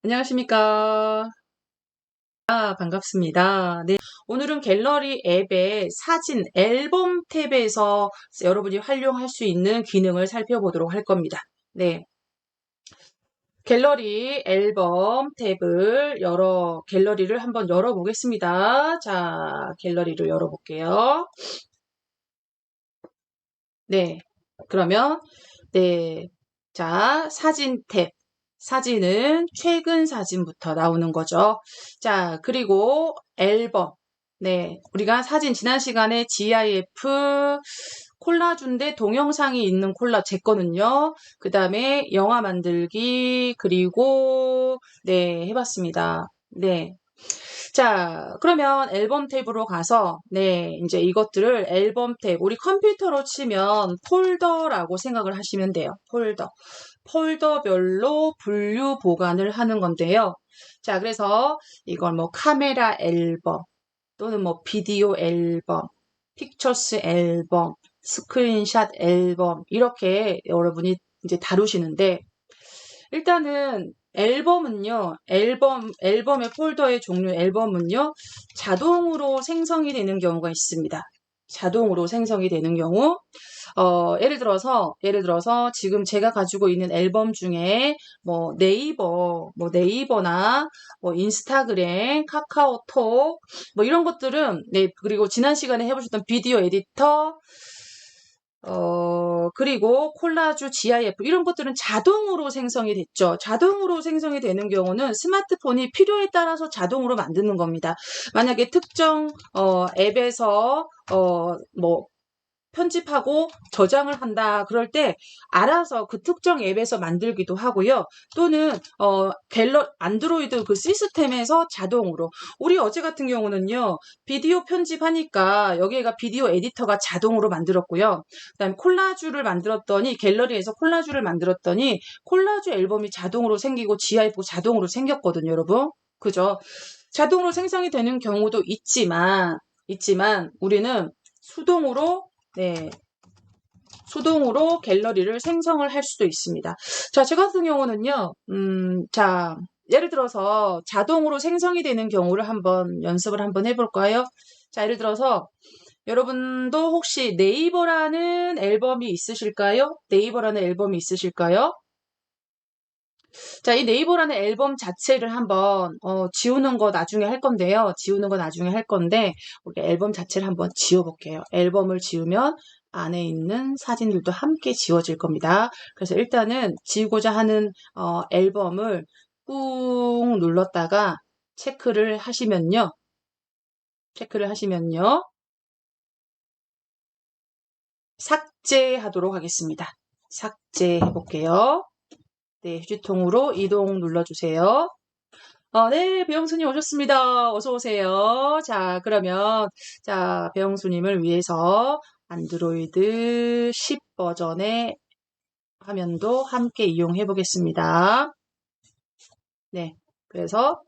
안녕하십니까. 반갑습니다. 네. 오늘은 갤러리 앱의 사진 앨범 탭에서 여러분이 활용할 수 있는 기능을 살펴보도록 할 겁니다. 네. 갤러리 앨범 탭을 갤러리를 한번 열어보겠습니다. 자, 갤러리를 열어볼게요. 네. 그러면, 네. 자, 사진 탭. 사진은 최근 사진부터 나오는 거죠. 자, 그리고 앨범. 네. 우리가 사진 지난 시간에 GIF 콜라주인데 동영상이 있는 제 거는요. 그 다음에 영화 만들기, 그리고, 네, 해봤습니다. 네. 자, 그러면 앨범 탭으로 가서, 네, 이제 이것들을 앨범 탭, 우리 컴퓨터로 치면 폴더라고 생각을 하시면 돼요. 폴더. 폴더별로 분류 보관을 하는 건데요. 자, 그래서 이걸 뭐 카메라 앨범, 또는 뭐 비디오 앨범, 픽처스 앨범, 스크린샷 앨범, 이렇게 여러분이 이제 다루시는데, 일단은 앨범의 폴더의 종류 앨범은요, 자동으로 생성이 되는 경우가 있습니다. 자동으로 생성이 되는 경우, 예를 들어서 지금 제가 가지고 있는 앨범 중에 네이버나 뭐 인스타그램, 카카오톡, 뭐 이런 것들은, 네, 그리고 지난 시간에 해보셨던 비디오 에디터, 그리고 콜라주, GIF 이런 것들은 자동으로 생성이 됐죠. 자동으로 생성이 되는 경우는 스마트폰이 필요에 따라서 자동으로 만드는 겁니다. 만약에 특정 앱에서 편집하고 저장을 한다 그럴 때 알아서 그 특정 앱에서 만들기도 하고요. 또는 안드로이드 그 시스템에서 자동으로, 우리 어제 같은 경우는요, 비디오 편집하니까 여기가 비디오 에디터가 자동으로 만들었고요. 그다음에 갤러리에서 콜라주를 만들었더니 콜라주 앨범이 자동으로 생기고 GIF 자동으로 생겼거든요, 여러분. 그죠? 자동으로 생성이 되는 경우도 있지만 우리는 수동으로, 네, 수동으로 갤러리를 생성을 할 수도 있습니다. 자, 저 같은 경우는요, 자, 예를 들어서 자동으로 생성이 되는 경우를 한번 연습을 한번 해볼까요? 자, 예를 들어서 여러분도 혹시 네이버라는 앨범이 있으실까요? 네이버라는 앨범이 있으실까요? 자, 이 네이버라는 앨범 자체를 한번 지우는 거 나중에 할 건데요. 지우는 거 나중에 할 건데 우리 앨범 자체를 한번 지워볼게요. 앨범을 지우면 안에 있는 사진들도 함께 지워질 겁니다. 그래서 일단은 지우고자 하는 앨범을 꾹 눌렀다가 체크를 하시면요. 삭제하도록 하겠습니다. 삭제해볼게요. 네, 휴지통으로 이동 눌러주세요. 네, 배영수님 오셨습니다. 어서 오세요. 자, 그러면, 자, 배영수님을 위해서 안드로이드 10 버전의 화면도 함께 이용해 보겠습니다. 네, 그래서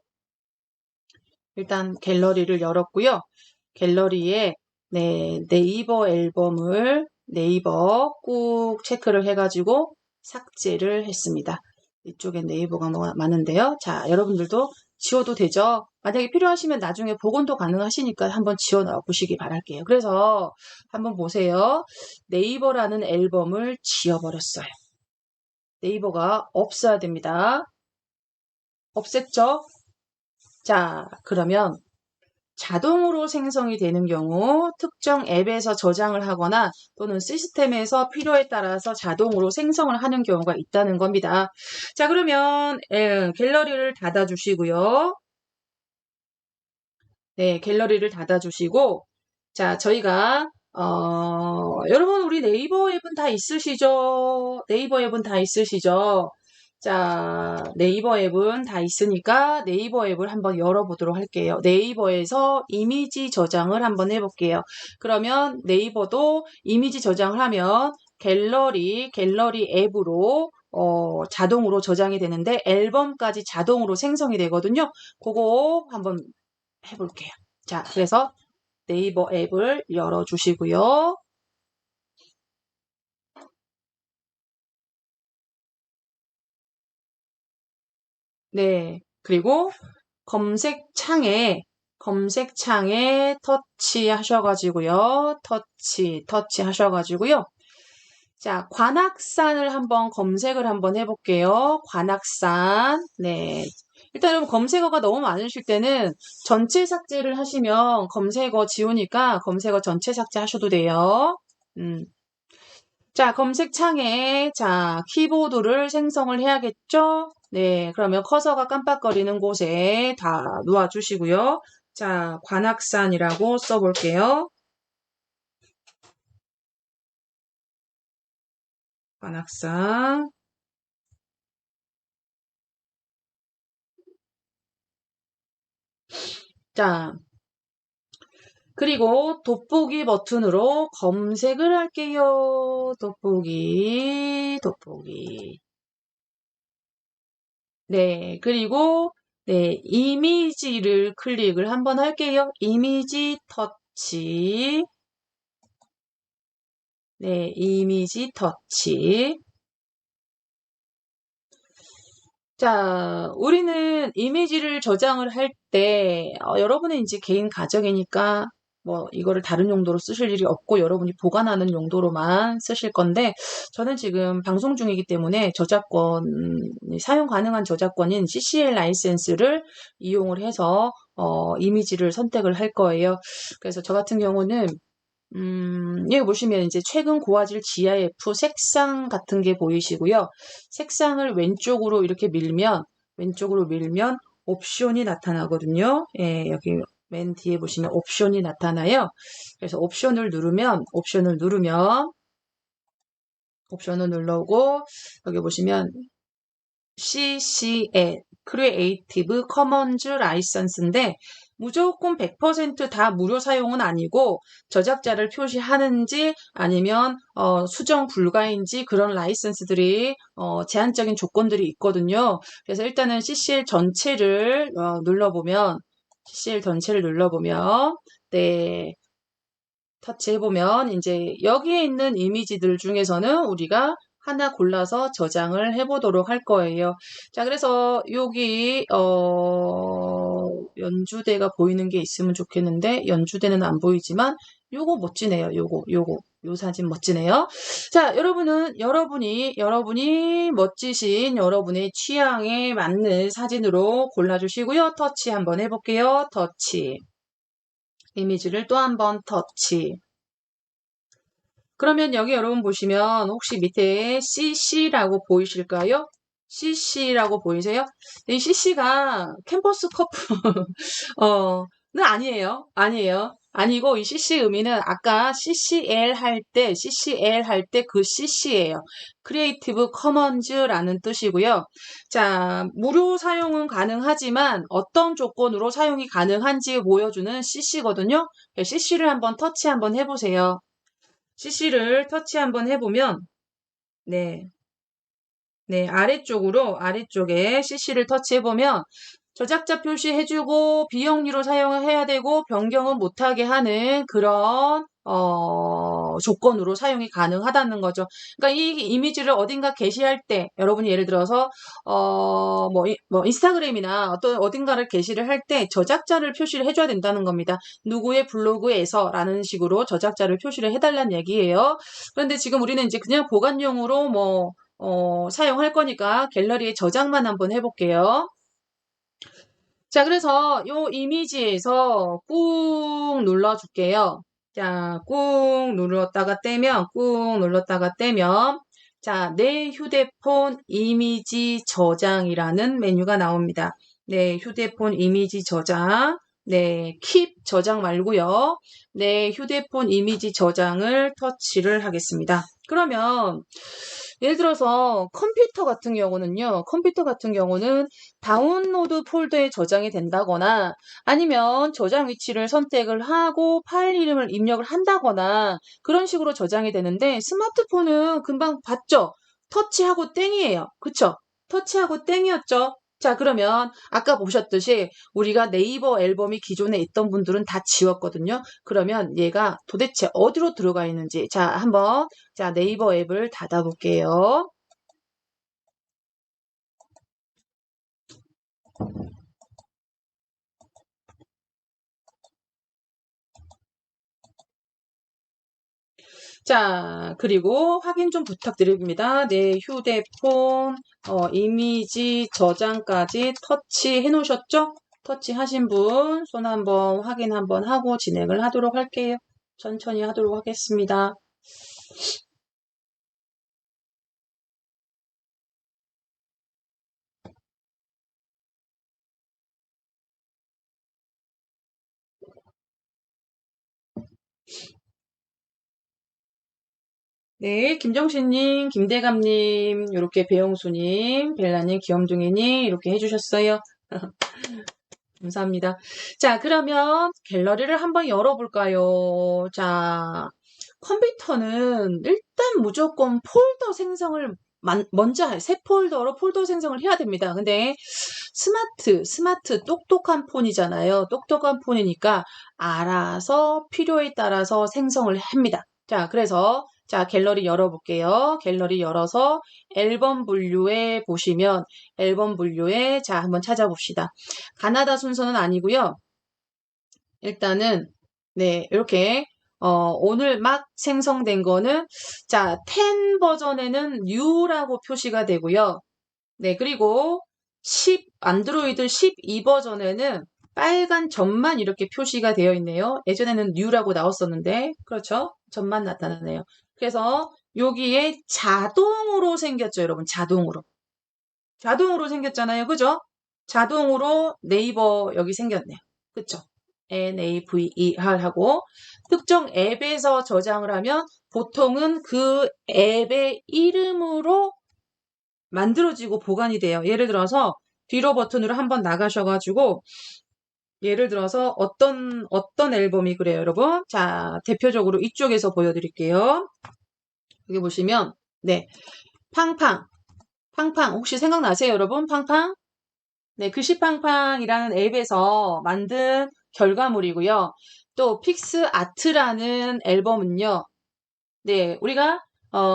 일단 갤러리를 열었고요. 갤러리에, 네, 네이버 꾹 체크를 해가지고 삭제를 했습니다. 이쪽엔 네이버가 많은데요. 자, 여러분들도 지워도 되죠? 만약에 필요하시면 나중에 복원도 가능하시니까 한번 지워 보시기 바랄게요. 그래서 한번 보세요. 네이버라는 앨범을 지워버렸어요. 네이버가 없어야 됩니다. 없앴죠? 자, 그러면 자동으로 생성이 되는 경우, 특정 앱에서 저장을 하거나 또는 시스템에서 필요에 따라서 자동으로 생성을 하는 경우가 있다는 겁니다. 자, 그러면 갤러리를 닫아주시고요. 네, 갤러리를 닫아주시고, 자, 저희가 여러분 우리 네이버 앱은 다 있으시죠? 네이버 앱은 다 있으시죠? 자, 네이버 앱은 다 있으니까 네이버 앱을 한번 열어보도록 할게요. 네이버에서 이미지 저장을 한번 해볼게요. 그러면 네이버도 이미지 저장을 하면 갤러리 앱으로 자동으로 저장이 되는데 앨범까지 자동으로 생성이 되거든요. 그거 한번 해볼게요. 자, 그래서 네이버 앱을 열어주시고요. 네. 그리고 검색창에 터치 하셔가지고요. 터치 하셔가지고요. 자, 관악산을 한번 검색을 한번 해볼게요. 관악산. 네. 일단 여러분 검색어가 너무 많으실 때는 전체 삭제를 하시면 검색어 지우니까 검색어 전체 삭제 하셔도 돼요. 자, 검색창에 자, 키보드를 생성을 해야겠죠? 네, 그러면 커서가 깜빡거리는 곳에 다 놓아주시고요. 자, 관악산이라고 써볼게요. 관악산. 자, 그리고 돋보기 버튼으로 검색을 할게요. 돋보기. 네, 그리고 네, 이미지를 클릭을 한번 할게요. 이미지 터치. 네, 이미지 터치. 자, 우리는 이미지를 저장을 할 때, 여러분의 이제 개인 가정이니까, 뭐, 이거를 다른 용도로 쓰실 일이 없고, 여러분이 보관하는 용도로만 쓰실 건데, 저는 지금 방송 중이기 때문에 사용 가능한 저작권인 CCL 라이센스를 이용을 해서, 이미지를 선택을 할 거예요. 그래서 저 같은 경우는 여기 보시면 이제 최근 고화질 GIF 색상 같은 게 보이시고요. 색상을 왼쪽으로 밀면 옵션이 나타나거든요. 예, 여기 맨 뒤에 보시면 옵션이 나타나요. 그래서 옵션을 누르고, 여기 보시면 CCL, 크리에이티브 커먼즈 라이선스인데 무조건 100%다 무료 사용은 아니고 저작자를 표시하는지 아니면 수정 불가인지 그런 라이선스들이 제한적인 조건들이 있거든요. 그래서 일단은 CCL 전체를 눌러보면 네, 터치해보면 이제 여기에 있는 이미지들 중에서는 우리가 하나 골라서 저장을 해보도록 할 거예요. 자, 그래서 여기 연주대가 보이는 게 있으면 좋겠는데 연주대는 안 보이지만 요거 멋지네요. 요 사진 멋지네요. 자, 여러분이 멋지신 여러분의 취향에 맞는 사진으로 골라주시고요. 터치 한번 해볼게요. 터치. 이미지를 또 한번 터치. 그러면 여기 여러분 보시면 혹시 밑에 CC라고 보이실까요? CC라고 보이세요? 이 CC가 캠퍼스 커플, 는 아니에요. 아니고 이 CC 의미는 아까 CCL 할 때 그 CC예요. 크리에이티브 커먼즈라는 뜻이고요. 자, 무료 사용은 가능하지만 어떤 조건으로 사용이 가능한지 보여주는 CC거든요. CC를 한번 터치 한번 해보세요. CC를 터치 한번 해보면, 네, 네, 아래쪽에 CC를 터치해보면, 저작자 표시해주고, 비영리로 사용해야 되고, 변경은 못하게 하는 그런, 조건으로 사용이 가능하다는 거죠. 그러니까 이 이미지를 어딘가 게시할 때, 여러분이 예를 들어서, 인스타그램이나 어딘가를 게시를 할 때 저작자를 표시를 해줘야 된다는 겁니다. 누구의 블로그에서라는 식으로 저작자를 표시를 해달라는 얘기예요. 그런데 지금 우리는 이제 그냥 보관용으로 사용할 거니까 갤러리에 저장만 한번 해볼게요. 자, 그래서 요 이미지에서 꾹 눌러줄게요. 자, 꾹 눌렀다가 떼면, 자, 내 휴대폰 이미지 저장이라는 메뉴가 나옵니다. 네, 휴대폰 이미지 저장. 네, 킵 저장 말고요. 네, 휴대폰 이미지 저장을 터치를 하겠습니다. 그러면 예를 들어서 컴퓨터 같은 경우는 다운로드 폴더에 저장이 된다거나 아니면 저장 위치를 선택을 하고 파일 이름을 입력을 한다거나 그런 식으로 저장이 되는데 스마트폰은 금방 봤죠? 터치하고 땡이에요. 그쵸? 터치하고 땡이었죠? 자, 그러면 아까 보셨듯이 우리가 네이버 앨범이 기존에 있던 분들은 다 지웠거든요. 그러면 얘가 도대체 어디로 들어가 있는지 자, 한번 자, 네이버 앱을 닫아볼게요. 자, 그리고 확인 좀 부탁드립니다. 내 휴대폰, 이미지 저장까지 터치 해 놓으셨죠? 터치 하신 분, 손 한번 확인 한번 하고 진행을 하도록 할게요. 천천히 하도록 하겠습니다. 네, 김정신님, 김대감님, 이렇게 배영수님, 벨라님, 귀염둥이님, 이렇게 해주셨어요. 감사합니다. 자, 그러면 갤러리를 한번 열어볼까요? 자, 컴퓨터는 일단 무조건 폴더 생성을 먼저 새 폴더로 폴더 생성을 해야 됩니다. 근데 스마트, 똑똑한 폰이잖아요. 똑똑한 폰이니까 알아서 필요에 따라서 생성을 합니다. 자, 그래서 자, 갤러리 열어볼게요. 갤러리 열어서 앨범 분류에 보시면 앨범 분류에 자, 한번 찾아봅시다. 가나다 순서는 아니고요. 일단은 네, 이렇게 오늘 막 생성된 거는 자, 10 버전에는 New라고 표시가 되고요. 네, 그리고 안드로이드 12 버전에는 빨간 점만 이렇게 표시가 되어 있네요. 예전에는 New라고 나왔었는데, 그렇죠? 점만 나타나네요. 그래서 여기에 자동으로 생겼죠, 여러분. 자동으로. 자동으로 생겼잖아요. 그죠? 자동으로 네이버 여기 생겼네요. 그쵸? NAVER 하고 특정 앱에서 저장을 하면 보통은 그 앱의 이름으로 만들어지고 보관이 돼요. 예를 들어서 뒤로 버튼으로 한번 나가셔가지고 예를 들어서 어떤 앨범이 그래요, 여러분? 자, 대표적으로 이쪽에서 보여드릴게요. 여기 보시면 네, 팡팡 혹시 생각나세요, 여러분? 팡팡? 네, 글씨팡팡이라는 앱에서 만든 결과물이고요. 또 픽스아트라는 앨범은요. 네, 우리가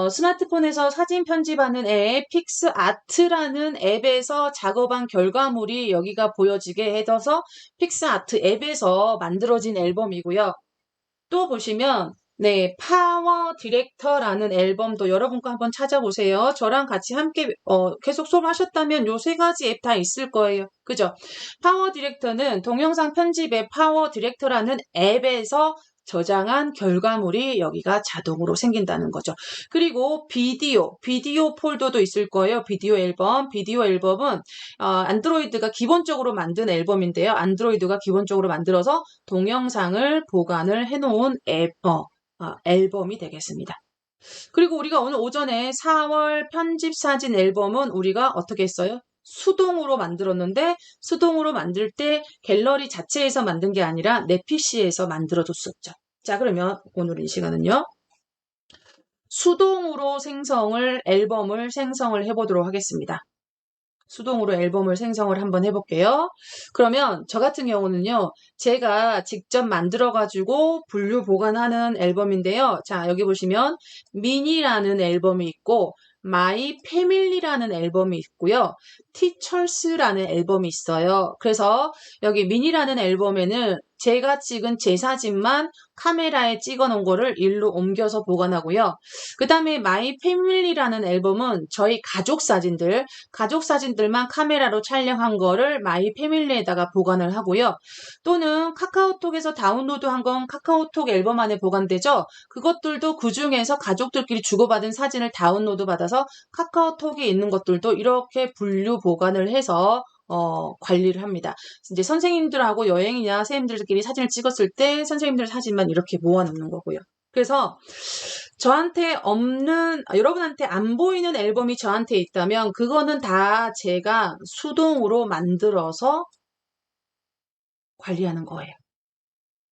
스마트폰에서 사진 편집하는 앱 픽스아트라는 앱에서 작업한 결과물이 여기가 보여지게 해서 픽스아트 앱에서 만들어진 앨범이고요. 또 보시면 네, 파워 디렉터라는 앨범도 여러분 거 한번 찾아보세요. 저랑 같이 함께 계속 수업하셨다면 요 세 가지 앱 다 있을 거예요. 그죠? 파워 디렉터는 동영상 편집 앱 파워 디렉터라는 앱에서 저장한 결과물이 여기가 자동으로 생긴다는 거죠. 그리고 비디오 폴더도 있을 거예요. 비디오 앨범은 안드로이드가 기본적으로 만든 앨범인데요. 안드로이드가 기본적으로 만들어서 동영상을 보관을 해놓은 앨범이 되겠습니다. 그리고 우리가 오늘 오전에 4월 편집 사진 앨범은 우리가 어떻게 했어요? 수동으로 만들었는데 수동으로 만들 때 갤러리 자체에서 만든 게 아니라 내 PC에서 만들어줬었죠. 자, 그러면 오늘 이 시간은요. 수동으로 앨범을 생성을 해보도록 하겠습니다. 수동으로 앨범을 생성을 한번 해볼게요. 그러면 저 같은 경우는요. 제가 직접 만들어가지고 분류 보관하는 앨범인데요. 자, 여기 보시면 미니라는 앨범이 있고 마이 패밀리라는 앨범이 있고요. 티처스라는 앨범이 있어요. 그래서 여기 미니라는 앨범에는 제가 찍은 제 사진만 카메라에 찍어 놓은 거를 일로 옮겨서 보관하고요. 그 다음에 마이 패밀리라는 앨범은 저희 가족 사진들만 카메라로 촬영한 거를 마이 패밀리에다가 보관을 하고요. 또는 카카오톡에서 다운로드한 건 카카오톡 앨범 안에 보관되죠. 그것들도 그 중에서 가족들끼리 주고받은 사진을 다운로드 받아서 카카오톡에 있는 것들도 이렇게 분류 보관을 해서 관리를 합니다. 이제 선생님들하고 여행이나 선생님들끼리 사진을 찍었을 때 선생님들 사진만 이렇게 모아놓는 거고요. 그래서 저한테 여러분한테 안 보이는 앨범이 저한테 있다면 그거는 다 제가 수동으로 만들어서 관리하는 거예요.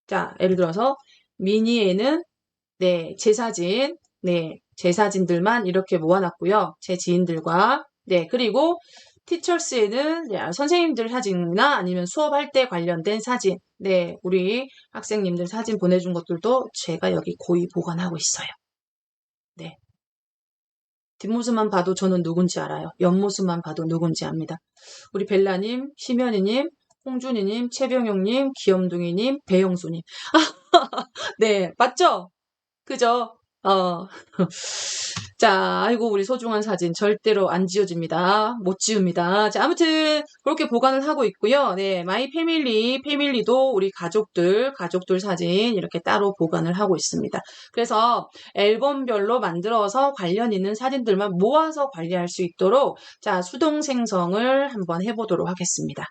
자, 예를 들어서 미니에는 네, 제 사진들만 이렇게 모아놨고요. 제 지인들과 네, 그리고 티처스에는 선생님들 사진이나 아니면 수업할 때 관련된 사진, 네, 우리 학생님들 사진 보내준 것들도 제가 여기 고이 보관하고 있어요. 네. 뒷모습만 봐도 저는 누군지 알아요. 옆모습만 봐도 누군지 압니다. 우리 벨라님, 심연이님, 홍준이님, 최병영님, 귀염둥이님, 배영수님. 네, 맞죠? 그죠? 어. 자, 아이고, 우리 소중한 사진 절대로 안 지워집니다. 못 지웁니다. 자, 아무튼, 그렇게 보관을 하고 있고요. 네, 마이 패밀리도 우리 가족들 사진 이렇게 따로 보관을 하고 있습니다. 그래서 앨범별로 만들어서 관련 있는 사진들만 모아서 관리할 수 있도록, 자, 수동 생성을 한번 해보도록 하겠습니다.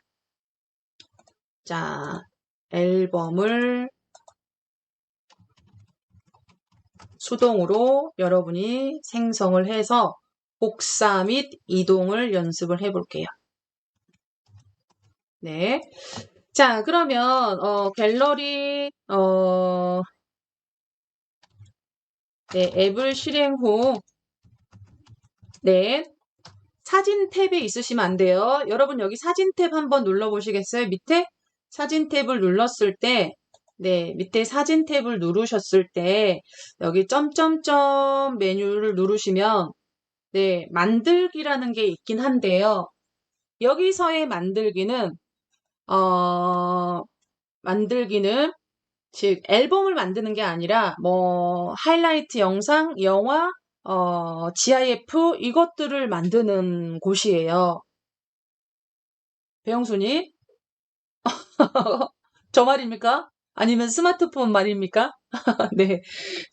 자, 앨범을 수동으로 여러분이 생성을 해서 복사 및 이동을 연습을 해볼게요. 네. 자, 그러면, 갤러리, 네, 앱을 실행 후, 네, 사진 탭에 있으시면 안 돼요. 여러분 여기 사진 탭 한번 눌러보시겠어요? 밑에 사진 탭을 눌렀을 때, 네, 밑에 사진 탭을 누르셨을 때, 여기 점점점 메뉴를 누르시면, 네, 만들기라는 게 있긴 한데요. 여기서의 만들기는, 즉, 앨범을 만드는 게 아니라, 뭐, 하이라이트 영상, 영화, GIF, 이것들을 만드는 곳이에요. 배영순이? 저 말입니까? 아니면 스마트폰 말입니까? 네.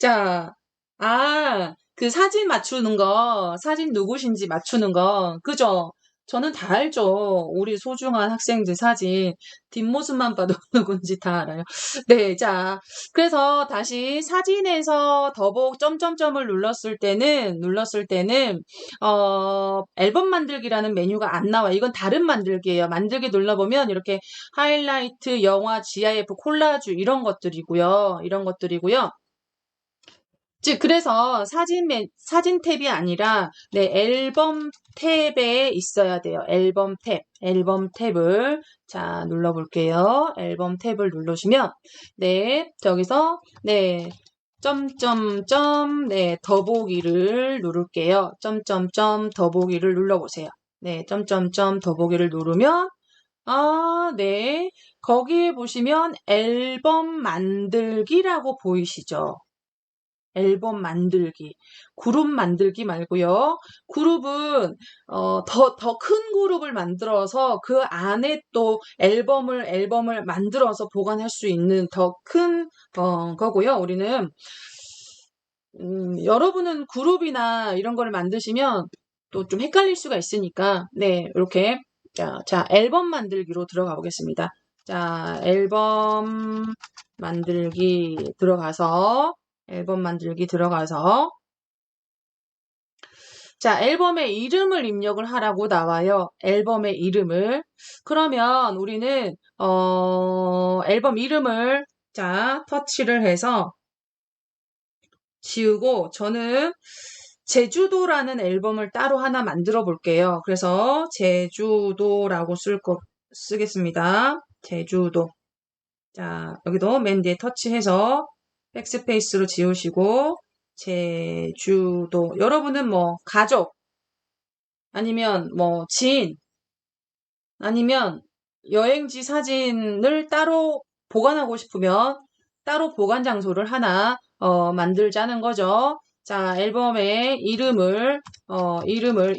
자, 그 사진 맞추는 거, 사진 누구신지 맞추는 거, 그죠? 저는 다 알죠. 우리 소중한 학생들 사진, 뒷모습만 봐도 누군지 다 알아요. 네, 자, 그래서 다시 사진에서 더보기 점점점을 눌렀을 때는, 앨범 만들기라는 메뉴가 안 나와. 이건 다른 만들기예요. 만들기 눌러보면 이렇게 하이라이트, 영화, GIF, 콜라주 이런 것들이고요. 즉 그래서 사진 탭이 아니라 네, 앨범 탭에 있어야 돼요. 앨범 탭을 자 눌러볼게요. 앨범 탭을 누르시면 네 저기서 네 점점점 네 더보기를 누를게요. 점점점 더보기를 눌러보세요. 네 점점점 더보기를 누르면 네 거기에 보시면 앨범 만들기라고 보이시죠? 앨범 만들기, 그룹 만들기 말고요. 그룹은 더 큰 그룹을 만들어서 그 안에 또 앨범을 만들어서 보관할 수 있는 더 큰 거고요. 우리는 여러분은 그룹이나 이런 거를 만드시면 또 좀 헷갈릴 수가 있으니까 네, 이렇게 자, 앨범 만들기로 들어가 보겠습니다. 자, 앨범 만들기 들어가서 자, 앨범의 이름을 입력을 하라고 나와요. 앨범의 이름을. 그러면 우리는 앨범 이름을 자, 터치를 해서 지우고 저는 제주도라는 앨범을 따로 하나 만들어 볼게요. 그래서 제주도라고 쓰겠습니다. 제주도. 자, 여기도 맨 뒤에 터치해서 백스페이스로 지우시고 제주도. 여러분은 뭐 가족 아니면 뭐 지인 아니면 여행지 사진을 따로 보관하고 싶으면 따로 보관 장소를 하나 만들자는 거죠. 자, 앨범의 이름을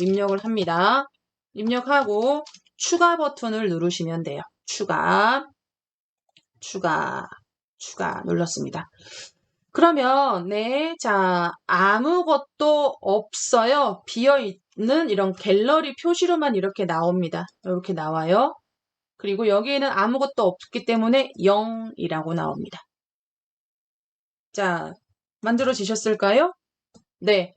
입력을 합니다. 입력하고 추가 버튼을 누르시면 돼요. 추가 눌렀습니다. 그러면 네, 자, 아무것도 없어요. 비어있는 이런 갤러리 표시로만 이렇게 나옵니다. 이렇게 나와요. 그리고 여기에는 아무것도 없기 때문에 0이라고 나옵니다. 자, 만들어지셨을까요? 네.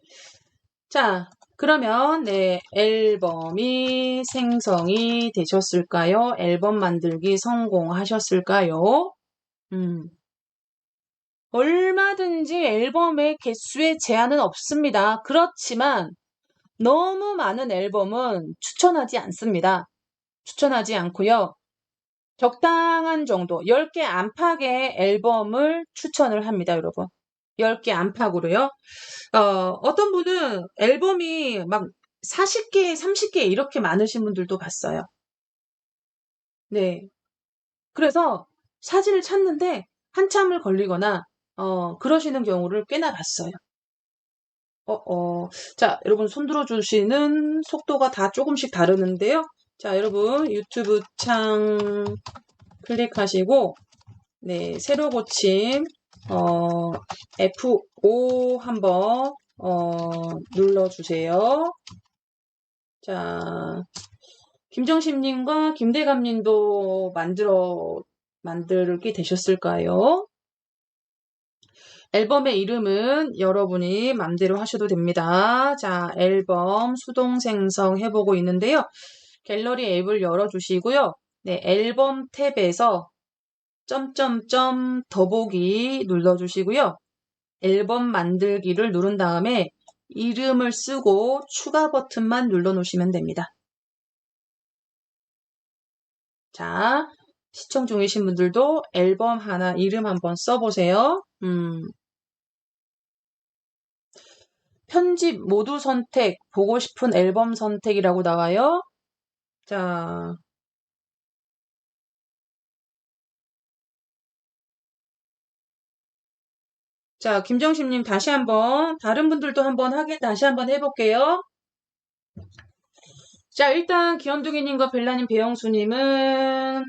자, 그러면 네, 앨범이 생성이 되셨을까요? 앨범 만들기 성공하셨을까요? 얼마든지 앨범의 개수에 제한은 없습니다. 그렇지만 너무 많은 앨범은 추천하지 않습니다. 추천하지 않고요. 적당한 정도, 10개 안팎의 앨범을 추천을 합니다, 여러분. 10개 안팎으로요. 어떤 분은 앨범이 막 40개, 30개 이렇게 많으신 분들도 봤어요. 네. 그래서 사진을 찾는데 한참을 걸리거나, 그러시는 경우를 꽤나 봤어요. 자, 여러분 손 들어주시는 속도가 다 조금씩 다르는데요. 자, 여러분 유튜브 창 클릭하시고, 네, 새로 고침, F5 한번, 눌러주세요. 자, 김정심님과 김대감님도 만들게 되셨을까요? 앨범의 이름은 여러분이 맘대로 하셔도 됩니다. 자, 앨범 수동 생성해보고 있는데요. 갤러리 앱을 열어주시고요. 네, 앨범 탭에서 점점점 더보기 눌러주시고요. 앨범 만들기를 누른 다음에 이름을 쓰고 추가 버튼만 눌러놓으시면 됩니다. 자, 시청 중이신 분들도 앨범 하나 이름 한번 써보세요. 편집 모두 선택, 보고 싶은 앨범 선택이라고 나와요. 자, 김정심님 다시 한번, 다른 분들도 한번 다시 한번 해볼게요. 자, 일단 귀염둥이님과 벨라님, 배영수님은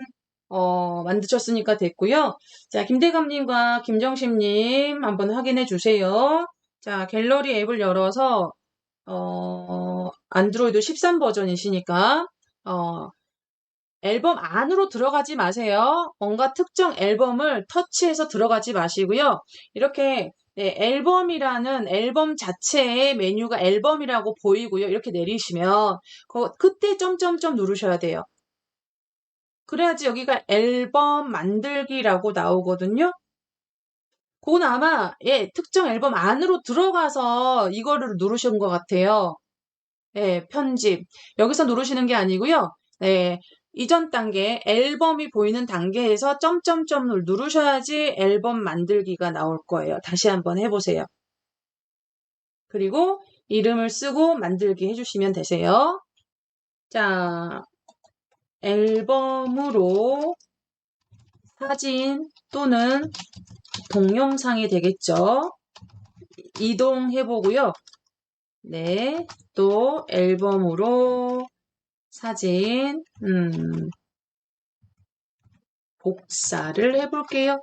만드셨으니까 됐고요. 자, 김대감님과 김정심님 한번 확인해 주세요. 자, 갤러리 앱을 열어서 안드로이드 13 버전이시니까 앨범 안으로 들어가지 마세요. 뭔가 특정 앨범을 터치해서 들어가지 마시고요. 이렇게 네, 앨범이라는 앨범 자체의 메뉴가 앨범이라고 보이고요. 이렇게 내리시면 그때 점점점 누르셔야 돼요. 그래야지 여기가 앨범 만들기라고 나오거든요. 그건 아마 특정 앨범 안으로 들어가서 이거를 누르신 것 같아요. 네, 편집. 여기서 누르시는 게 아니고요. 네, 이전 단계, 앨범이 보이는 단계에서 점점점을 누르셔야지 앨범 만들기가 나올 거예요. 다시 한번 해보세요. 그리고 이름을 쓰고 만들기 해주시면 되세요. 자, 앨범으로 사진 또는 동영상이 되겠죠. 이동해보고요. 네, 또 앨범으로 사진, 복사를 해볼게요.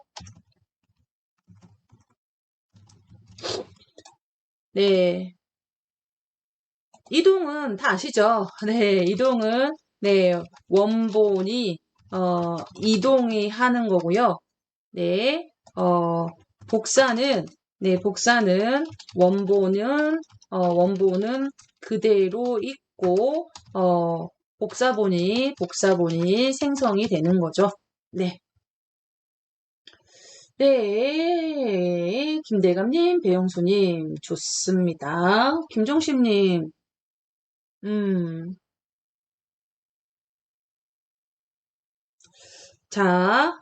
네. 이동은 다 아시죠? 네, 이동은, 네, 원본이, 이동이 하는 거고요. 네, 복사는, 네, 복사는, 원본은 그대로 있고, 복사본이 생성이 되는 거죠. 네. 네, 김대감님, 배영수님, 좋습니다. 김종심님, 음, 자,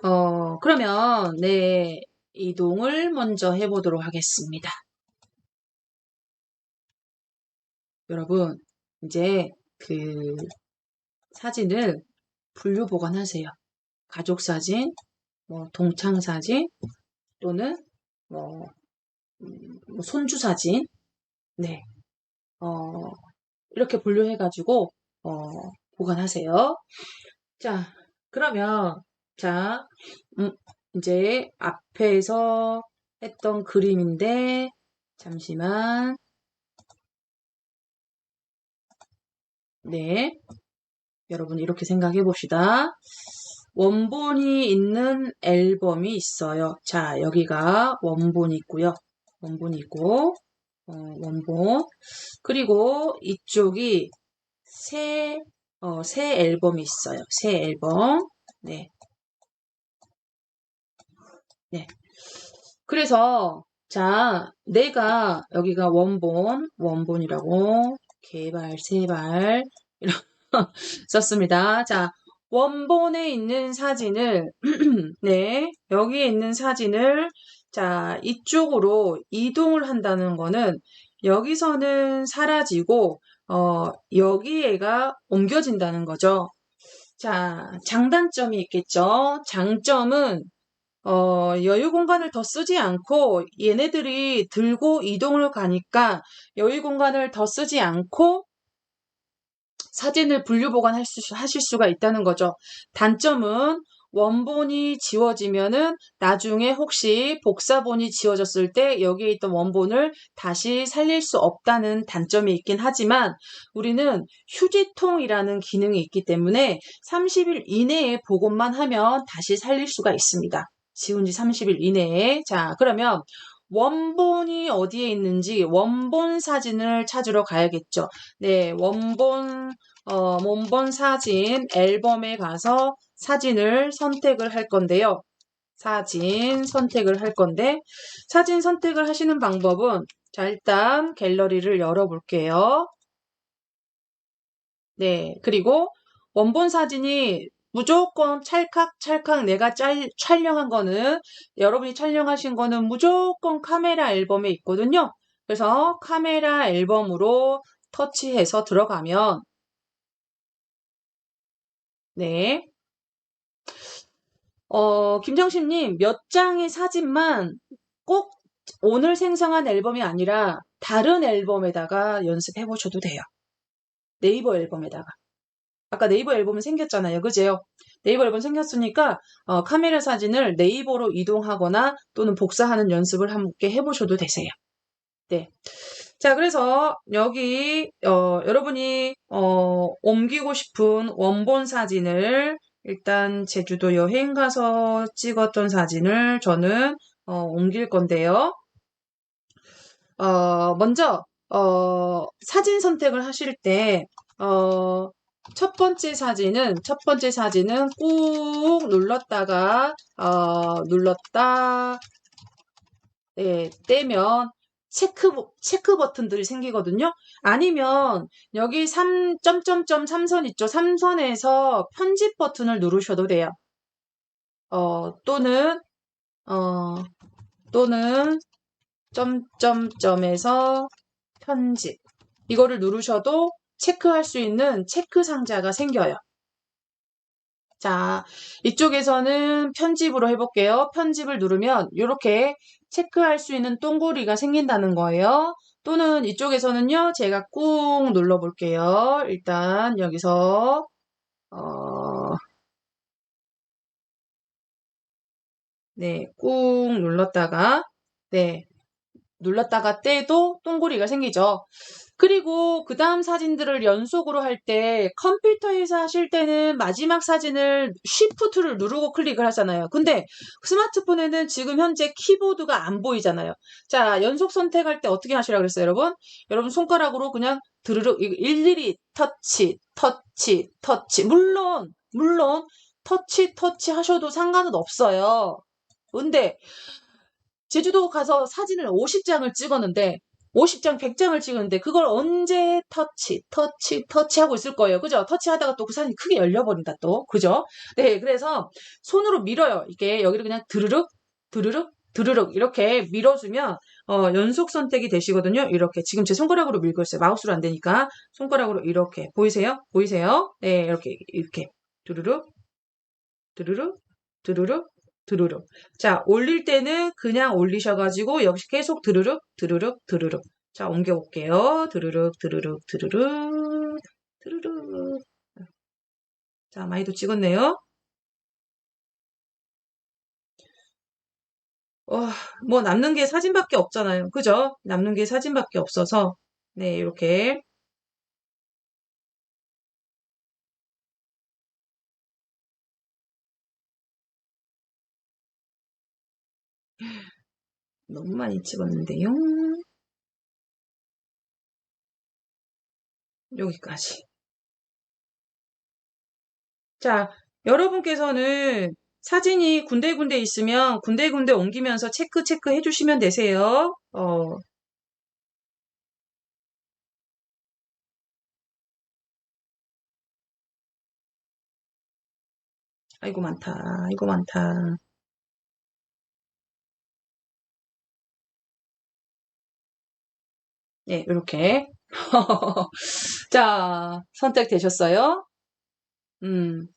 그러면, 네, 이동을 먼저 해보도록 하겠습니다. 여러분, 이제 그 사진을 분류 보관하세요. 가족 사진, 동창 사진, 또는 뭐, 손주 사진, 네, 이렇게 분류해가지고, 보관하세요. 자, 그러면, 자, 이제 앞에서 했던 그림인데, 잠시만, 네, 여러분 이렇게 생각해 봅시다. 원본이 있는 앨범이 있어요. 자, 여기가 원본이 있고요. 원본이 있고, 원본. 그리고 이쪽이 새 앨범이 있어요. 새 앨범. 네. 네. 그래서, 자, 내가 여기가 원본이라고, 개발, 세발, 이런, 썼습니다. 자, 원본에 있는 사진을, 네, 여기에 있는 사진을 자, 이쪽으로 이동을 한다는 거는 여기서는 사라지고, 여기에가 옮겨진다는 거죠. 자, 장단점이 있겠죠. 장점은 여유 공간을 더 쓰지 않고 얘네들이 들고 이동을 가니까 여유 공간을 더 쓰지 않고 사진을 분류 하실 수가 있다는 거죠. 단점은 원본이 지워지면은 나중에 혹시 복사본이 지워졌을 때 여기에 있던 원본을 다시 살릴 수 없다는 단점이 있긴 하지만 우리는 휴지통이라는 기능이 있기 때문에 30일 이내에 복원만 하면 다시 살릴 수가 있습니다. 지운 지 30일 이내에. 자, 그러면 원본이 어디에 있는지 원본 사진을 찾으러 가야겠죠. 네, 원본 사진 앨범에 가서 사진을 선택을 할 건데요. 사진 선택을 할 건데, 사진 선택을 하시는 방법은, 자, 일단 갤러리를 열어볼게요. 네, 그리고 원본 사진이 무조건 찰칵찰칵 내가 촬영한 거는, 여러분이 촬영하신 거는 무조건 카메라 앨범에 있거든요. 그래서 카메라 앨범으로 터치해서 들어가면, 네. 김정심님, 몇 장의 사진만 꼭 오늘 생성한 앨범이 아니라 다른 앨범에다가 연습해 보셔도 돼요. 네이버 앨범에다가. 아까 네이버 앨범은 생겼잖아요. 그죠? 네이버 앨범 생겼으니까 카메라 사진을 네이버로 이동하거나 또는 복사하는 연습을 함께 해보셔도 되세요. 네. 자, 그래서 여기 여러분이 옮기고 싶은 원본 사진을 일단 제주도 여행 가서 찍었던 사진을 저는 옮길 건데요. 먼저 사진 선택을 하실 때 첫 번째 사진은 꾹 눌렀다 예, 떼면 체크 버튼들이 생기거든요. 아니면 여기 3.3선 있죠. 3선에서 편집 버튼을 누르셔도 돼요. 또는 어, 또는 점점점에서 편집. 이거를 누르셔도 체크할 수 있는 체크 상자가 생겨요. 자, 이쪽에서는 편집으로 해볼게요. 편집을 누르면 이렇게 체크할 수 있는 동그리가 생긴다는 거예요. 또는 이쪽에서는요, 제가 꾹 눌러볼게요. 일단 여기서 네, 꾹 눌렀다가 떼도 동그리가 생기죠. 그리고 그 다음 사진들을 연속으로 할 때 컴퓨터에서 하실 때는 마지막 사진을 쉬프트를 누르고 클릭을 하잖아요. 근데 스마트폰에는 지금 현재 키보드가 안 보이잖아요. 자, 연속 선택할 때 어떻게 하시라고 그랬어요, 여러분? 여러분 손가락으로 그냥 드르륵 일일이 터치. 물론 터치 하셔도 상관은 없어요. 근데 제주도 가서 사진을 50장을 찍었는데 50장, 100장을 찍었는데 그걸 언제 터치하고 있을 거예요. 그죠? 터치하다가 또 그 사진이 크게 열려버린다 또. 그죠? 네, 그래서 손으로 밀어요. 이게 여기를 그냥 드르륵 이렇게 밀어주면 연속 선택이 되시거든요. 이렇게 지금 제 손가락으로 밀고 있어요. 마우스로 안 되니까 손가락으로 이렇게 보이세요? 네, 이렇게 드르륵 드르륵 드르륵 드르륵. 자, 올릴 때는 그냥 올리셔가지고 여기 계속 드르륵. 자, 옮겨볼게요. 드르륵. 자, 많이도 찍었네요. 뭐 남는 게 사진밖에 없잖아요. 그죠? 남는 게 사진밖에 없어서 네, 이렇게 너무 많이 찍었는데요. 여기까지. 자, 여러분께서는 사진이 군데군데 있으면 군데군데 옮기면서 체크 해주시면 되세요. 아이고 많다. 네, 이렇게. 자, 선택되셨어요? 음.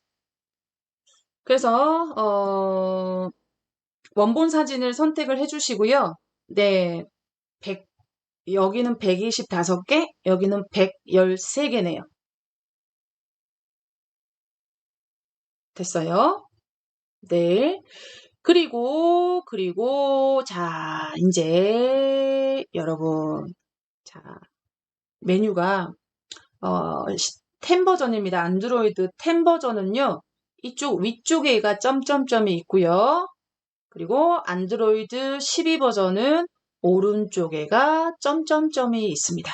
그래서, 원본 사진을 선택을 해주시고요. 네, 100, 여기는 125개, 여기는 113개네요. 됐어요? 네. 그리고, 자, 이제, 여러분, 자, 메뉴가, 10 버전입니다. 안드로이드 10 버전은요, 이쪽 위쪽에가 점점점이 있고요. 그리고 안드로이드 12 버전은 오른쪽에가 점점점이 있습니다.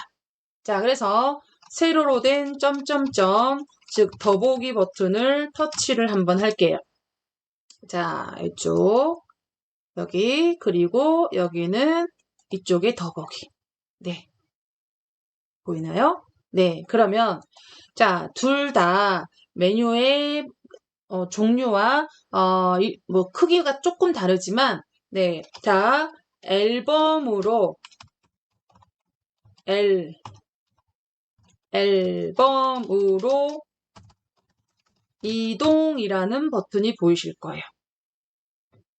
자, 그래서 세로로 된 점점점, 즉 더보기 버튼을 터치를 한번 할게요. 자, 이쪽, 여기, 그리고 여기는 이쪽에 더보기. 네, 보이나요? 네, 그러면 자, 둘 다 메뉴의 종류와 뭐 크기가 조금 다르지만 네, 자, 앨범으로 앨범으로 이동이라는 버튼이 보이실 거예요.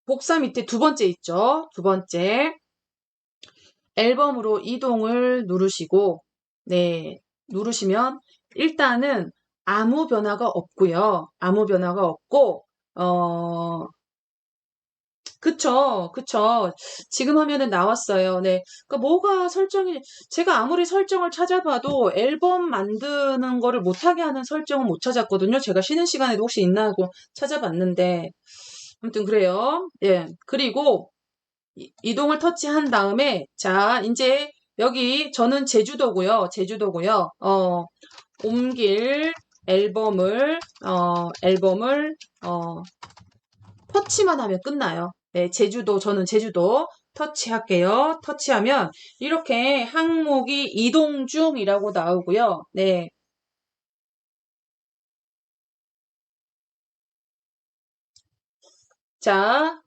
복사 밑에 두 번째 있죠? 두 번째. 앨범으로 이동을 누르시고, 네, 누르시면 일단은 아무 변화가 없고요. 아무 변화가 없고, 그쵸. 지금 화면에 나왔어요. 네. 그러니까 뭐가 설정이, 제가 아무리 설정을 찾아봐도 앨범 만드는 거를 못하게 하는 설정은 못 찾았거든요. 제가 쉬는 시간에도 혹시 있나 하고 찾아봤는데. 아무튼 그래요. 예. 그리고 이동을 터치한 다음에, 자, 이제 여기 저는 제주도고요. 옮길 앨범을, 터치만 하면 끝나요. 네, 저는 제주도 터치할게요. 터치하면 이렇게 항목이 이동 중이라고 나오고요. 네. 자,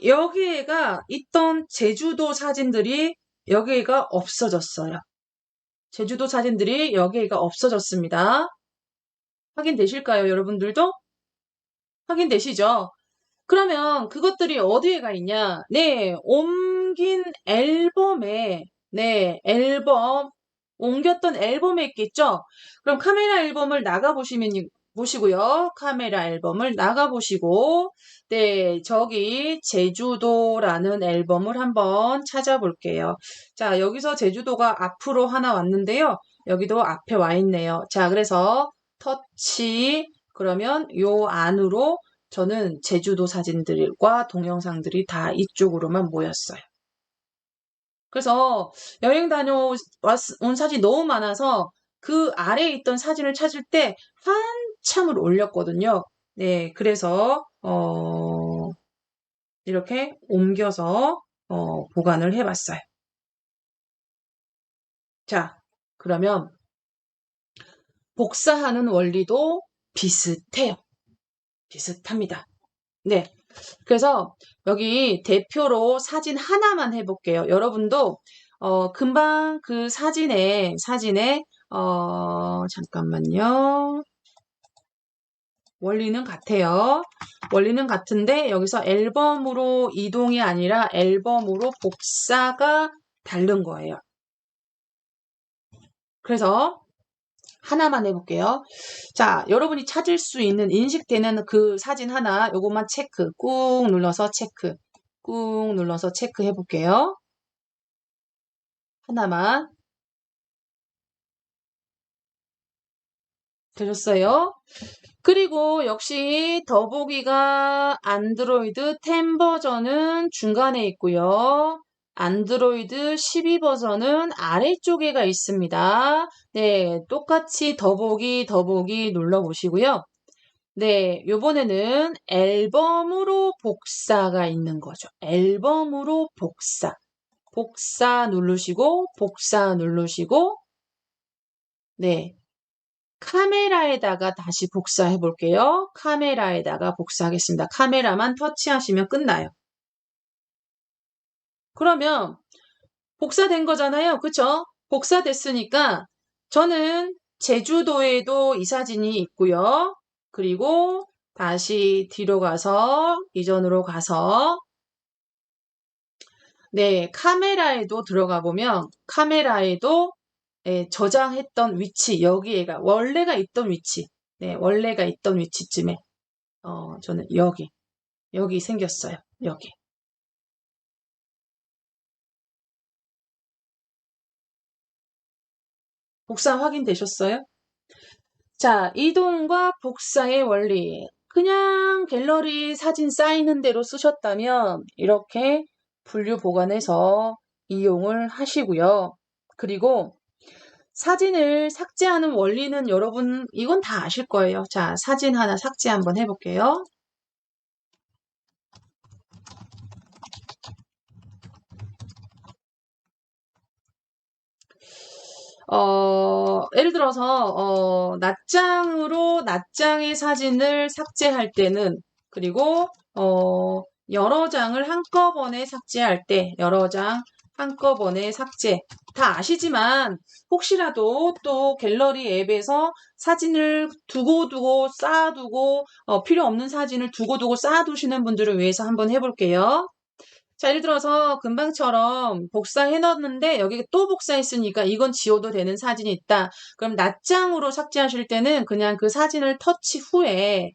여기에가 있던 제주도 사진들이 여기가 없어졌어요. 제주도 사진들이 여기가 없어졌습니다. 확인되실까요, 여러분들도? 확인되시죠? 그러면 그것들이 어디에 가 있냐? 네, 옮긴 앨범에, 네, 옮겼던 앨범에 있겠죠? 그럼 카메라 앨범을 보시고요. 카메라 앨범을 나가보시고, 네, 저기 제주도라는 앨범을 한번 찾아볼게요. 자, 여기서 제주도가 앞으로 하나 왔는데요. 여기도 앞에 와 있네요. 자, 그래서 터치, 그러면 요 안으로 저는 제주도 사진들과 동영상들이 다 이쪽으로만 모였어요. 그래서 여행 다녀온 사진이 너무 많아서 그 아래에 있던 사진을 찾을 때 한참을 올렸거든요. 네, 그래서 이렇게 옮겨서 보관을 해봤어요. 자, 그러면 복사하는 원리도 비슷해요. 비슷합니다. 네. 그래서 여기 대표로 사진 하나만 해볼게요. 여러분도 금방 그 사진에 잠깐만요. 원리는 같아요. 원리는 같은데 여기서 앨범으로 이동이 아니라 앨범으로 복사가 다른 거예요. 그래서 하나만 해볼게요. 자, 여러분이 찾을 수 있는 인식되는 그 사진 하나, 요것만 꾹 눌러서 체크 해볼게요. 하나만. 되셨어요? 그리고 역시 더보기가 안드로이드 10 버전은 중간에 있고요. 안드로이드 12 버전은 아래쪽에가 있습니다. 네, 똑같이 더보기 눌러보시고요. 네, 요번에는 앨범으로 복사가 있는 거죠. 앨범으로 복사 누르시고, 네, 카메라에다가 다시 복사해 볼게요. 카메라에다가 복사하겠습니다. 카메라만 터치하시면 끝나요. 그러면 복사된 거잖아요. 그쵸? 복사됐으니까 저는 제주도에도 이 사진이 있고요. 그리고 다시 뒤로 가서 이전으로 가서 네, 카메라에도 들어가 보면 카메라에도 예, 저장했던 위치 여기에가 원래가 있던 위치 네, 원래가 있던 위치쯤에 저는 여기 생겼어요. 여기. 복사 확인되셨어요? 자, 이동과 복사의 원리. 그냥 갤러리 사진 쌓이는 대로 쓰셨다면 이렇게 분류 보관해서 이용을 하시고요. 그리고 사진을 삭제하는 원리는 여러분 이건 다 아실 거예요. 자, 사진 하나 삭제 한번 해볼게요. 예를 들어서 낱장의 사진을 삭제할 때는 그리고 여러 장을 한꺼번에 삭제할 때 여러 장 한꺼번에 삭제 다 아시지만 혹시라도 또 갤러리 앱에서 사진을 두고두고 쌓아두고 필요 없는 사진을 두고두고 쌓아두시는 분들을 위해서 한번 해볼게요. 자, 예를 들어서 금방처럼 복사해 넣었는데 여기 또 복사했으니까 이건 지워도 되는 사진이 있다. 그럼 낱장으로 삭제하실 때는 그냥 그 사진을 터치 후에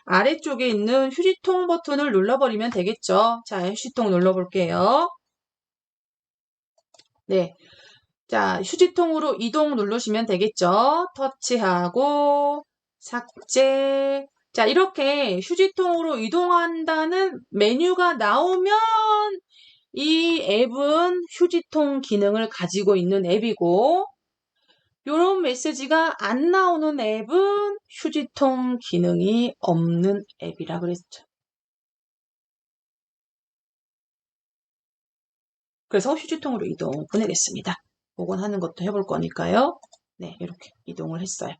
아래쪽에 있는 휴지통 버튼을 눌러버리면 되겠죠. 자, 휴지통 눌러볼게요. 네. 자, 휴지통으로 이동 누르시면 되겠죠. 터치하고 삭제. 자, 이렇게 휴지통으로 이동한다는 메뉴가 나오면 이 앱은 휴지통 기능을 가지고 있는 앱이고 이런 메시지가 안 나오는 앱은 휴지통 기능이 없는 앱이라 그랬죠. 그래서 휴지통으로 이동 보내겠습니다. 복원하는 것도 해볼 거니까요. 네, 이렇게 이동을 했어요.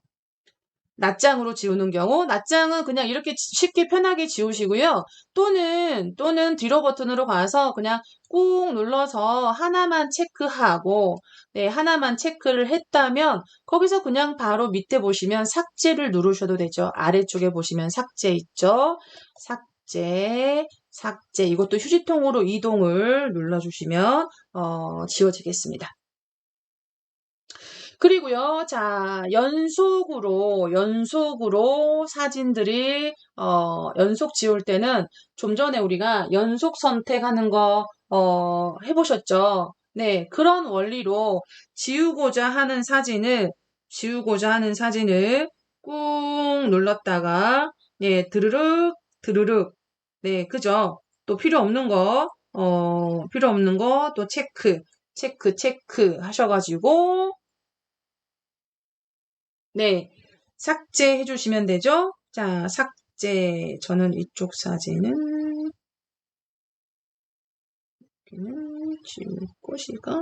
낱장으로 지우는 경우, 낱장은 그냥 이렇게 쉽게 편하게 지우시고요. 또는 뒤로 버튼으로 가서 그냥 꾹 눌러서 하나만 체크하고, 네, 하나만 체크를 했다면, 거기서 그냥 바로 밑에 보시면 삭제를 누르셔도 되죠. 아래쪽에 보시면 삭제 있죠. 삭제. 이것도 휴지통으로 이동을 눌러주시면, 지워지겠습니다. 그리고요, 자, 연속으로 사진들이, 연속 지울 때는 좀 전에 우리가 연속 선택하는 거, 해보셨죠? 네, 그런 원리로 지우고자 하는 사진을 꾹 눌렀다가, 예, 드르륵, 네, 그죠? 또 필요 없는 거 또 체크 하셔가지고, 네, 삭제해 주시면 되죠? 자, 삭제. 저는 이쪽 사진은 지울 것이가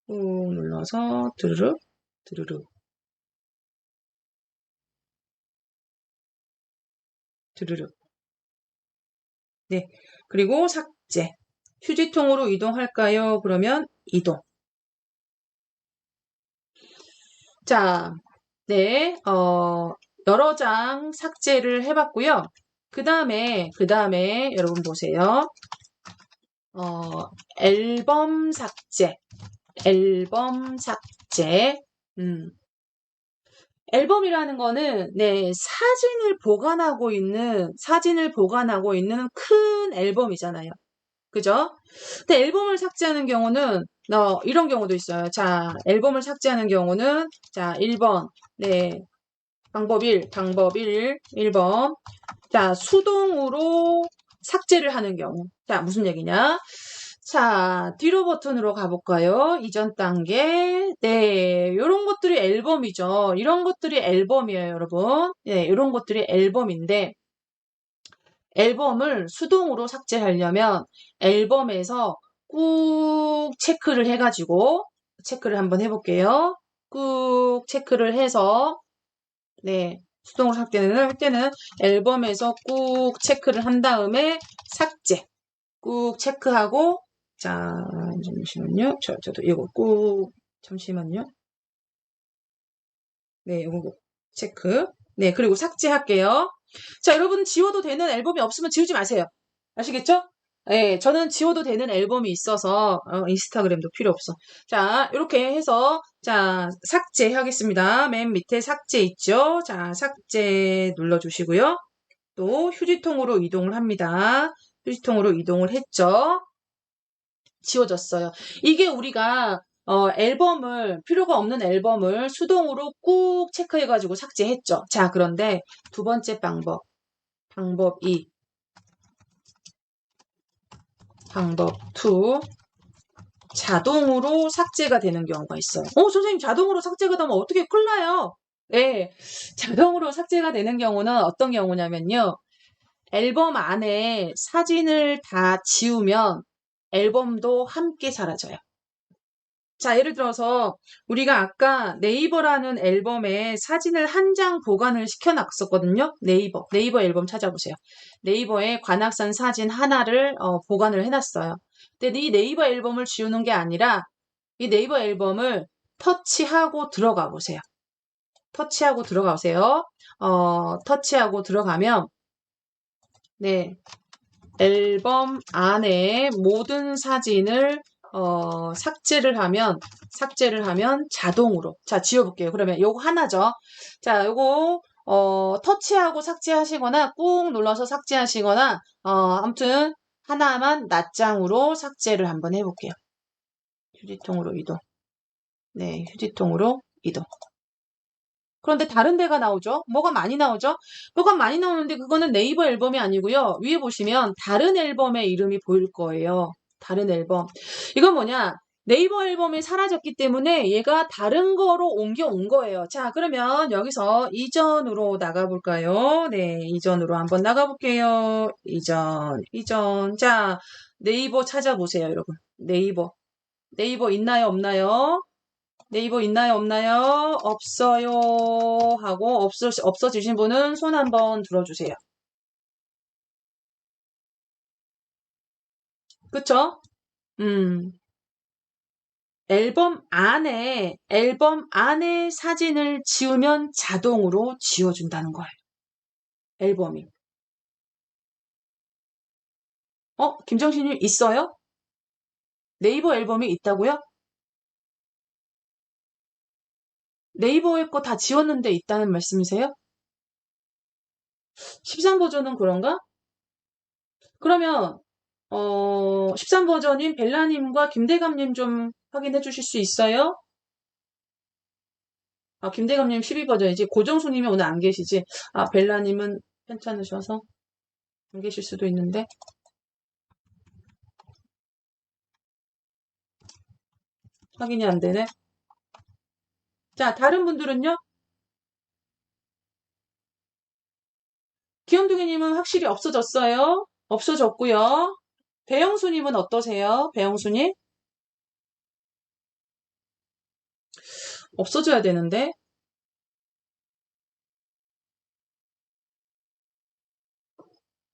꾹 눌러서 드르륵. 네, 그리고 삭제. 휴지통으로 이동할까요? 그러면 이동. 자, 네, 여러 장 삭제를 해봤고요. 그 다음에 여러분 보세요. 앨범 삭제. 앨범이라는 거는 네, 사진을 보관하고 있는 큰 앨범이잖아요. 그죠? 근데 앨범을 삭제하는 경우는 이런 경우도 있어요. 자, 앨범을 삭제하는 경우는 자, 1번. 네. 방법 1번. 자, 수동으로 삭제를 하는 경우. 자, 무슨 얘기냐? 자, 뒤로 버튼으로 가볼까요? 이전 단계. 네, 요런 것들이 앨범이죠. 이런 것들이 앨범이에요, 여러분. 네, 이런 것들이 앨범인데, 앨범을 수동으로 삭제하려면 앨범에서 꾹 체크를 해가지고, 체크를 한번 해볼게요. 꾹 체크를 해서, 네, 수동으로 삭제를 할 때는 앨범에서 꾹 체크를 한 다음에 삭제. 꾹 체크하고, 자, 잠시만요. 저도 이거 꾹, 잠시만요. 네, 이거 체크. 네, 그리고 삭제할게요. 자, 여러분 지워도 되는 앨범이 없으면 지우지 마세요. 아시겠죠? 네, 저는 지워도 되는 앨범이 있어서 인스타그램도 필요 없어. 자, 이렇게 해서 자, 삭제하겠습니다. 맨 밑에 삭제 있죠? 자, 삭제 눌러주시고요. 또 휴지통으로 이동을 합니다. 휴지통으로 이동을 했죠? 지워졌어요. 이게 우리가 필요가 없는 앨범을 수동으로 꾹 체크해가지고 삭제했죠. 자, 그런데 두 번째 방법 2, 방법 2, 자동으로 삭제가 되는 경우가 있어요. 선생님, 자동으로 삭제가 되면 어떻게 큰일 나요? 네, 자동으로 삭제가 되는 경우는 어떤 경우냐면요. 앨범 안에 사진을 다 지우면 앨범도 함께 사라져요. 자, 예를 들어서 우리가 아까 네이버라는 앨범에 사진을 한 장 보관을 시켜놨었거든요. 네이버 앨범 찾아보세요. 네이버에 관악산 사진 하나를 보관을 해놨어요. 근데 이 네이버 앨범을 지우는 게 아니라 이 네이버 앨범을 터치하고 들어가 보세요. 터치하고 들어가 보세요. 터치하고 들어가면 네, 앨범 안에 모든 사진을 삭제를 하면 자동으로. 자, 지워볼게요. 그러면 요거 하나죠. 자, 요거, 터치하고 삭제하시거나 꾹 눌러서 삭제하시거나, 아무튼 하나만 낱장으로 삭제를 한번 해볼게요. 휴지통으로 이동. 네, 휴지통으로 이동. 그런데 다른 데가 나오죠? 뭐가 많이 나오죠? 뭐가 많이 나오는데 그거는 네이버 앨범이 아니고요. 위에 보시면 다른 앨범의 이름이 보일 거예요. 다른 앨범. 이건 뭐냐? 네이버 앨범이 사라졌기 때문에 얘가 다른 거로 옮겨온 거예요. 자, 그러면 여기서 이전으로 나가볼까요? 네, 이전으로 한번 나가볼게요. 이전. 자, 네이버 찾아보세요, 여러분. 네이버 있나요, 없나요? 네이버 있나요, 없나요? 없어요 하고 없어지신 분은 손 한번 들어주세요. 그쵸? 음, 앨범 안에 사진을 지우면 자동으로 지워준다는 거예요. 앨범이. 김정신님 있어요? 네이버 앨범이 있다고요? 네이버의 거 다 지웠는데 있다는 말씀이세요? 13 버전은 그런가? 그러면 13 버전인 벨라님과 김대감님 좀 확인해 주실 수 있어요? 김대감님 12 버전이지. 고정수님이 오늘 안 계시지. 벨라님은 괜찮으셔서 안 계실 수도 있는데. 확인이 안 되네. 자, 다른 분들은요? 귀염둥이님은 확실히 없어졌어요. 없어졌고요. 배영수님은 어떠세요? 배영수님? 없어져야 되는데.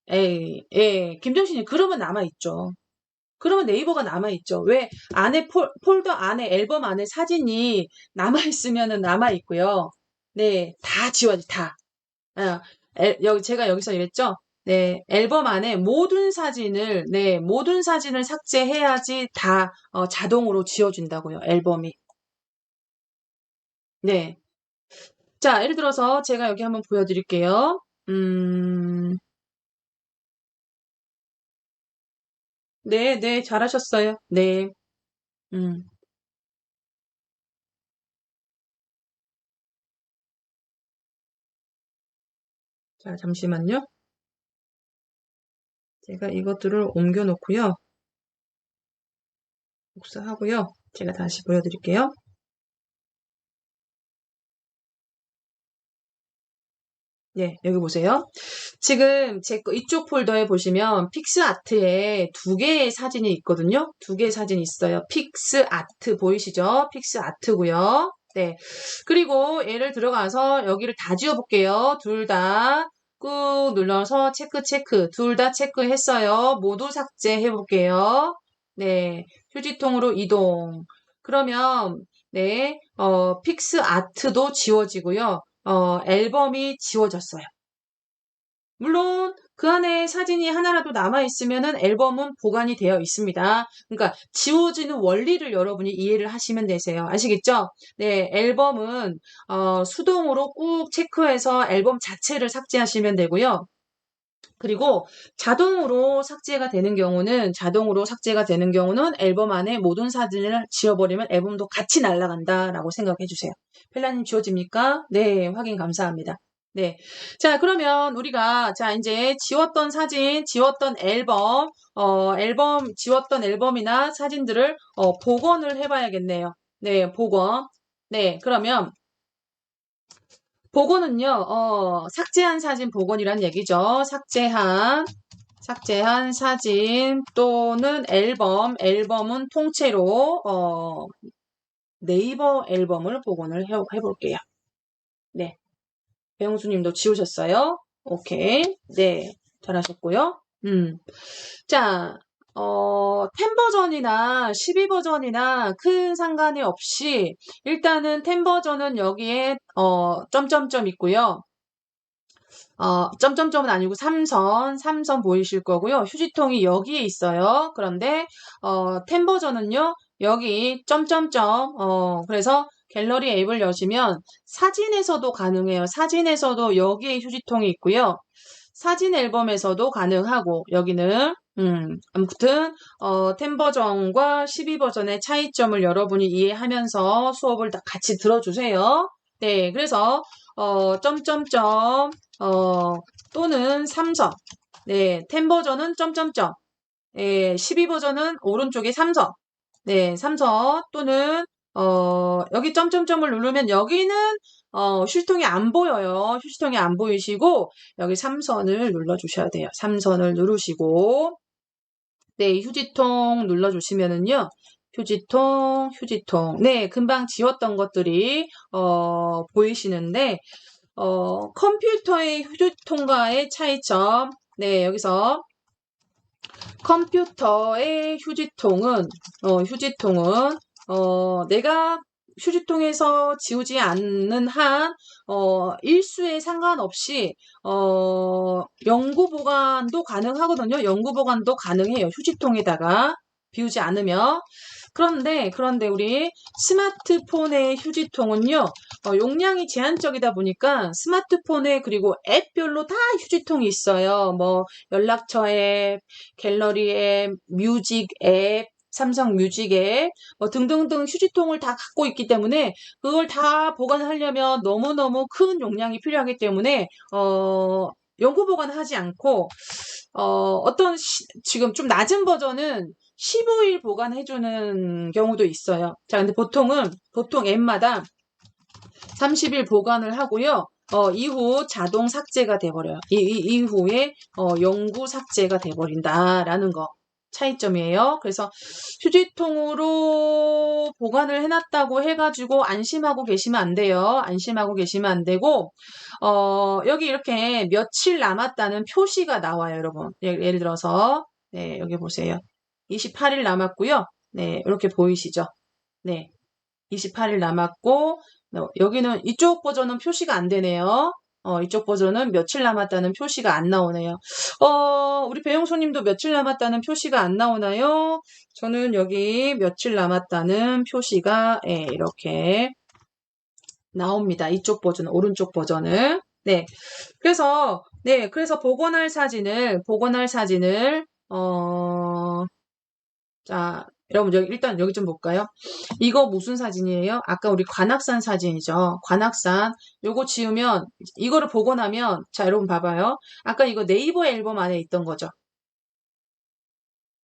에이, 김정신님, 그러면 남아있죠. 그러면 네이버가 남아있죠. 왜? 안에 폴더 안에, 앨범 안에 사진이 남아있으면은 남아있고요. 네, 다 지워야지, 다. 제가 여기서 이랬죠? 네, 앨범 안에 모든 사진을 삭제해야지 다 자동으로 지워준다고요, 앨범이. 네. 자, 예를 들어서 제가 여기 한번 보여드릴게요. 네, 잘하셨어요. 네, 음, 자, 잠시만요. 제가 이것들을 옮겨놓고요. 복사하고요. 제가 다시 보여드릴게요. 네, 여기 보세요. 지금 이쪽 폴더에 보시면 픽스아트에 두 개의 사진이 있거든요. 두 개의 사진이 있어요. 픽스아트 보이시죠? 픽스아트고요. 네. 그리고 얘를 들어가서 여기를 다 지워볼게요. 둘 다. 꾹 눌러서 체크, 체크. 둘 다 체크했어요. 모두 삭제해 볼게요. 네. 휴지통으로 이동. 그러면, 네, 픽스 아트도 지워지고요. 앨범이 지워졌어요. 물론 그 안에 사진이 하나라도 남아있으면은 앨범은 보관이 되어 있습니다. 그러니까 지워지는 원리를 여러분이 이해를 하시면 되세요. 아시겠죠? 네, 앨범은 수동으로 꾹 체크해서 앨범 자체를 삭제하시면 되고요. 그리고 자동으로 삭제가 되는 경우는 앨범 안에 모든 사진을 지워버리면 앨범도 같이 날아간다라고 생각해 주세요. 펠라님 지워집니까? 네, 확인 감사합니다. 네. 자, 그러면 우리가, 자, 이제 지웠던 사진, 지웠던 앨범, 지웠던 앨범이나 사진들을, 복원을 해봐야겠네요. 네, 복원. 네, 그러면, 복원은요, 삭제한 사진 복원이란 얘기죠. 삭제한 사진 또는 앨범은 통째로, 네이버 앨범을 복원을 해볼게요. 네. 배용수님도 지우셨어요? 오케이. 네. 잘하셨고요. 자, 10 버전이나 12 버전이나 큰 상관이 없이 일단은 10 버전은 여기에 점점점 있고요. 점점점은 아니고 3선 보이실 거고요. 휴지통이 여기에 있어요. 그런데 10 버전은요. 여기 점점점 그래서 갤러리 앱을 여시면 사진에서도 가능해요. 사진에서도 여기에 휴지통이 있고요. 사진 앨범에서도 가능하고 여기는 아무튼 10 버전과 12 버전의 차이점을 여러분이 이해하면서 수업을 다 같이 들어주세요. 네, 그래서 점점점 또는 3선. 네, 10 버전은 점점점. 12 버전은 오른쪽에 3선. 네, 3선 또는 여기 점점점을 누르면 여기는 휴지통이 안 보여요. 휴지통이 안 보이시고 여기 3선을 눌러주셔야 돼요. 3선을 누르시고 네, 휴지통 눌러주시면은요. 휴지통. 네, 금방 지웠던 것들이 보이시는데 컴퓨터의 휴지통과의 차이점. 네, 여기서 컴퓨터의 휴지통은 내가 휴지통에서 지우지 않는 한 일수에 상관없이 영구 보관도 가능하거든요. 영구 보관도 가능해요. 휴지통에다가 비우지 않으면. 그런데 우리 스마트폰의 휴지통은요, 용량이 제한적이다 보니까 스마트폰에 그리고 앱별로 다 휴지통이 있어요. 뭐, 연락처 앱, 갤러리 앱, 뮤직 앱, 삼성 뮤직 앱, 뭐 등등등 휴지통을 다 갖고 있기 때문에 그걸 다 보관하려면 너무너무 큰 용량이 필요하기 때문에, 영구 보관하지 않고, 지금 좀 낮은 버전은 15일 보관해주는 경우도 있어요. 자, 근데 보통 앱마다 30일 보관을 하고요. 이후 자동 삭제가 돼버려요. 이후에 영구 삭제가 돼버린다라는 거. 차이점이에요. 그래서 휴지통으로 보관을 해놨다고 해가지고 안심하고 계시면 안 돼요. 안심하고 계시면 안 되고, 여기 이렇게 며칠 남았다는 표시가 나와요, 여러분. 예를 들어서, 네, 여기 보세요. 28일 남았고요. 네, 이렇게 보이시죠? 네, 28일 남았고, 여기는 이쪽 버전은 표시가 안 되네요. 이쪽 버전은 며칠 남았다는 표시가 안 나오네요. 우리 배용수님도 며칠 남았다는 표시가 안 나오나요? 저는 여기 며칠 남았다는 표시가 이렇게 나옵니다. 이쪽 버전, 오른쪽 버전은. 네. 그래서 복원할 사진을, 자, 여러분, 일단 여기 좀 볼까요? 이거 무슨 사진이에요? 아까 우리 관악산 사진이죠. 관악산. 요거 지우면, 이거를 복원하면, 자, 여러분 봐봐요. 아까 이거 네이버 앨범 안에 있던 거죠.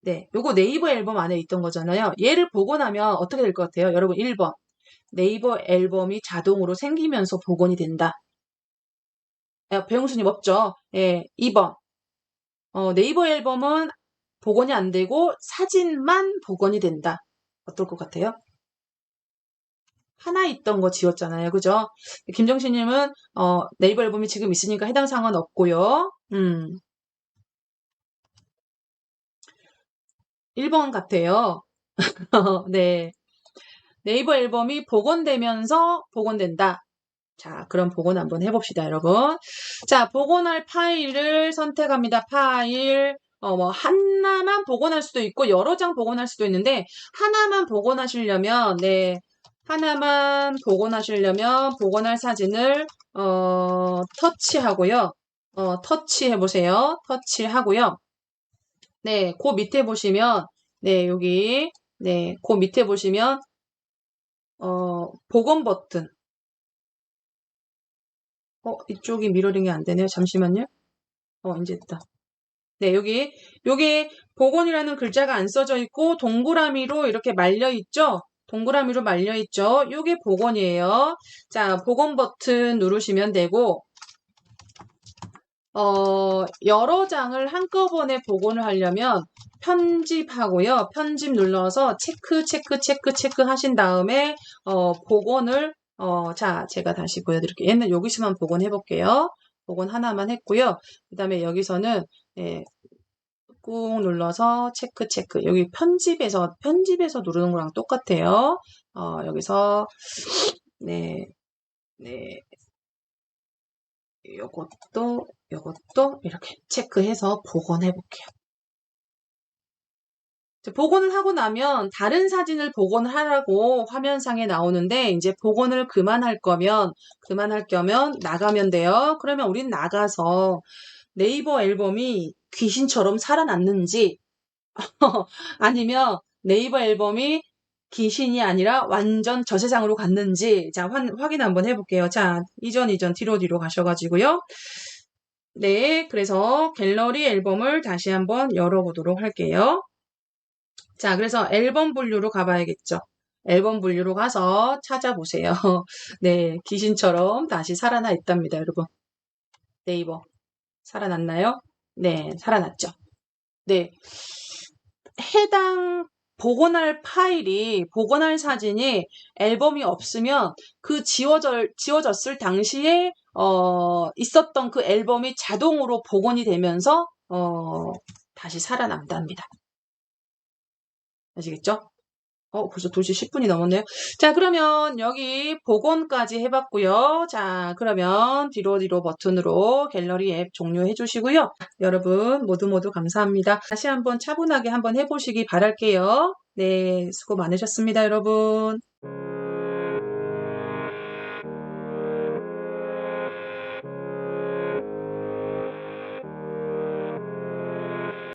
네. 요거 네이버 앨범 안에 있던 거잖아요. 얘를 복원하면 어떻게 될 것 같아요? 여러분, 1번. 네이버 앨범이 자동으로 생기면서 복원이 된다. 배용수님 없죠? 예, 2번. 네이버 앨범은 복원이 안 되고 사진만 복원이 된다. 어떨 것 같아요? 하나 있던 거 지웠잖아요. 그죠? 김정신님은 네이버 앨범이 지금 있으니까 해당 사항은 없고요. 1번 같아요. 네. 네이버 앨범이 복원되면서 복원된다. 자, 그럼 복원 한번 해봅시다, 여러분. 자, 복원할 파일을 선택합니다. 파일. 뭐, 하나만 복원할 수도 있고, 여러 장 복원할 수도 있는데, 하나만 복원하시려면, 네. 하나만 복원하시려면, 복원할 사진을, 터치하고요. 터치해보세요. 터치하고요. 네, 그 밑에 보시면, 네, 여기, 네, 그 밑에 보시면, 복원 버튼. 이쪽이 미러링이 안 되네요. 잠시만요. 이제 됐다. 네, 여기 복원이라는 글자가 안 써져 있고 동그라미로 이렇게 말려 있죠? 동그라미로 말려 있죠? 요게 복원이에요. 자, 복원 버튼 누르시면 되고 여러 장을 한꺼번에 복원을 하려면 편집하고요. 편집 눌러서 체크 하신 다음에 복원을 자, 제가 다시 보여드릴게요. 얘는 여기서만 복원해 볼게요. 복원 하나만 했고요. 그 다음에 여기서는 예, 꾹 눌러서 체크. 여기 편집에서 누르는 거랑 똑같아요. 여기서 네, 네, 요것도 이렇게 체크해서 복원해 볼게요. 복원을 하고 나면 다른 사진을 복원을 하라고 화면상에 나오는데 이제 복원을 그만할 거면 나가면 돼요. 그러면 우린 나가서 네이버 앨범이 귀신처럼 살아났는지 아니면 네이버 앨범이 귀신이 아니라 완전 저 세상으로 갔는지 자 확인 한번 해볼게요. 자 이전 뒤로 가셔가지고요. 네, 그래서 갤러리 앨범을 다시 한번 열어보도록 할게요. 자, 그래서 앨범 분류로 가봐야겠죠. 앨범 분류로 가서 찾아보세요. 네, 귀신처럼 다시 살아나 있답니다, 여러분. 네이버. 살아났나요? 네, 살아났죠. 네. 해당 복원할 사진이 앨범이 없으면 그 지워졌을 당시에, 있었던 그 앨범이 자동으로 복원이 되면서, 다시 살아난답니다. 아시겠죠? 벌써 2시 10분이 넘었네요. 자, 그러면 여기 복원까지 해봤고요. 자, 그러면 뒤로 버튼으로 갤러리 앱 종료해 주시고요. 여러분 모두 감사합니다. 다시 한번 차분하게 한번 해보시기 바랄게요. 네, 수고 많으셨습니다, 여러분.